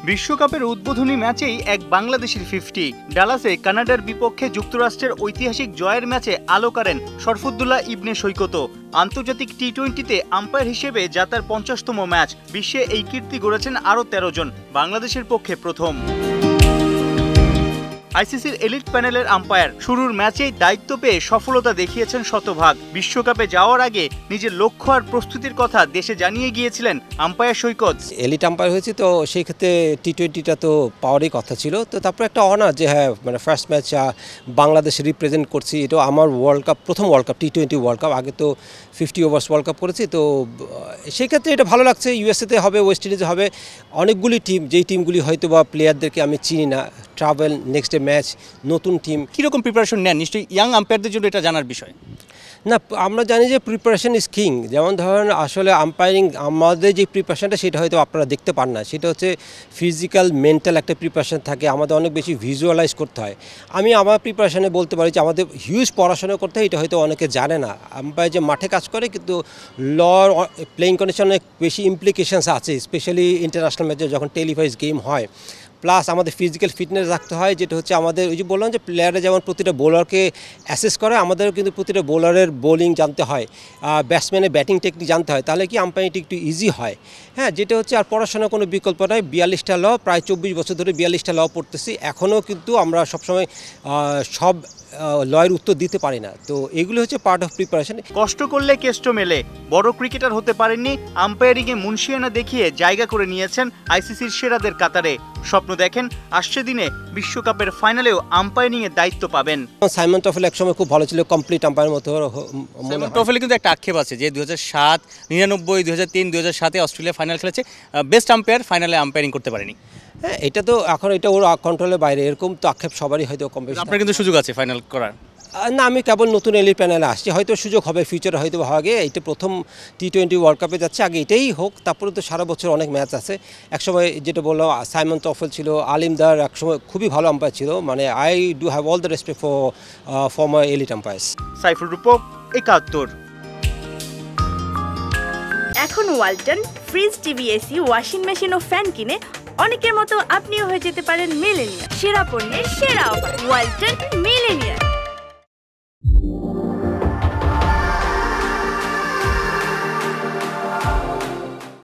বিশ্বকাপের উদ্বোধনী ম্যাচেই এক বাংলাদেশের 50। ডালাসে কানাডার বিপক্ষে যুক্তরাষ্ট্রের ঐতিহাসিক জয়ের ম্যাচে আলো করেন শরফুদ্দুল্লাহ ইবনে সৈকত। আন্তর্জাতিক টি-20তে আম্পায়ার হিসেবে যা তার 50তম ম্যাচ। বিশ্বে এই কীর্তি গড়েছেন আরও 13 জন, বাংলাদেশের পক্ষে প্রথম। আইসিসির এলিট প্যানেলের আম্পায়ার শুরুর ম্যাচেই দায়িত্ব পেয়ে সফলতা দেখিয়েছেন শতভাগ। বিশ্বকাপে যাওয়ার আগে নিজের লক্ষ্য আর প্রস্তুতির কথা দেশে জানিয়ে গিয়েছিলেন আম্পায়ার সৈকত। এলিট আম্পায়ার হয়েছে তো সেই ক্ষেত্রে টি-20টা তো পাওয়ারই কথা ছিল। তো তারপর একটা অনার যে হ্যাঁ মানে ফার্স্ট ম্যাচ বাংলাদেশ রিপ্রেজেন্ট করছি। এটা আমার প্রথম ওয়ার্ল্ড কাপ, টি-20 ওয়ার্ল্ড কাপ। আগে তো 50 ওভার্স ওয়ার্ল্ড কাপ করেছি। তো সেই ক্ষেত্রে এটা ভালো লাগছে। ইউএসএতে হবে, ওয়েস্ট ইন্ডিজে হবে, অনেকগুলি টিম, যেই টিমগুলি হয়তো বা প্লেয়ারদেরকে আমি চিনি না। ট্রাভেল, নেক্সট ডে ম্যাচ, নতুন টিম। কীরকম প্রিপারেশন নেন? নিশ্চয়ই ইয়াং আম্পায়ারদের জন্য এটা জানার বিষয়। না, আমরা জানি যে প্রিপারেশন ইজ কিং। যেমন ধরেন আসলে আম্পায়ারিং আমাদের যে প্রিপারেশনটা সেটা হয়তো আপনারা দেখতে পান না। সেটা হচ্ছে ফিজিক্যাল, মেন্টাল একটা প্রিপারেশন থাকে। আমাদের অনেক বেশি ভিজুয়ালাইজ করতে হয়। আমি আমার প্রিপারেশনে বলতে পারি যে আমাদের হিউজ পড়াশোনা করতে হয়। এটা হয়তো অনেকে জানে না। আম্পায়ার যে মাঠে কাজ করে কিন্তু লর প্লেইং কন্ডিশনে অনেক বেশি ইমপ্লিকেশনস আছে, স্পেশালি ইন্টারন্যাশনাল ম্যাচে যখন টেলিভাইজ গেম হয়। প্লাস আমাদের ফিজিক্যাল ফিটনেস রাখতে হয়, যেটা হচ্ছে আমাদের ওই যে বললাম যে প্লেয়াররা যেমন প্রতিটা বোলারকে অ্যাসেস করে, আমাদেরও কিন্তু প্রতিটা বোলারের বোলিং জানতে হয়, ব্যাটসম্যানের ব্যাটিং টেকনিক জানতে হয়। তাহলে কি আম্পায়ারিংটি একটু ইজি হয়। হ্যাঁ, যেটা হচ্ছে আর পড়াশোনার কোনো বিকল্প নয়। 42টা ল, প্রায় 24 বছর ধরে 42টা ল পড়তেছি। এখনও কিন্তু আমরা সবসময় সব লয়ের উত্তর দিতে পারি না। তো এগুলো হচ্ছে পার্ট অফ প্রিপারেশন। কষ্ট করলে কেষ্ট মেলে। বড় ক্রিকেটার হতে পারেননি, আম্পায়ারিংয়ে মুনশিয়ানা দেখিয়ে জায়গা করে নিয়েছেন আইসিসির সেরাদের কাতারে। স্বপ্ন দেখেন আসছে দিনে বিশ্বকাপের ফাইনালেও আম্পায়ারিংয়ের দায়িত্ব পাবেন। সাইমন টফেল একসময় খুব ভালো ছিল, কমপ্লিট আম্পায়ার মতো। সাইমন টফেলে কিন্তু একটা আক্ষেপ আছে যে 2007, 99, 2003, 2007-এ অস্ট্রেলিয়া ফাইনাল খেলেছে, বেস্ট আম্পায়ার, ফাইনালে আম্পায়ারিং করতে পারেনি। হ্যাঁ, এটা তো এখন এটা ওর কন্ট্রোলের বাইরে। এরকম তো আক্ষেপ সবারই হয়তো কম বেশি। আপনার কিন্তু সুযোগ আছে ফাইনাল করার। না, আমি কেবল নতুন এলিট প্যানেলে আসছি। হয়তো সুযোগ হবে ফিউচারে, হয়তো আগে। এটা প্রথম টি-20 ওয়ার্ল্ড কাপে যাচ্ছে, আগে এটাই হোক। তারপরে তো সারা বছর অনেক ম্যাচ আছে। একসময় যেটা বললাম সাইমন টফেল ছিল, আলিমদার একসময় খুবই ভালো আম্পায়ার ছিল। মানে I do have all the respect for my elite umpires. Saifur Rupak, 71। এখন Walton fridge, TV, AC, washing machine ও ফ্যান কিনে অনেকের মতো আপনিও হয়ে যেতে পারেন মিলেনিয়ার। সেরা পণ্যের সেরা অফার, ওয়ালটন মিলেনিয়ার।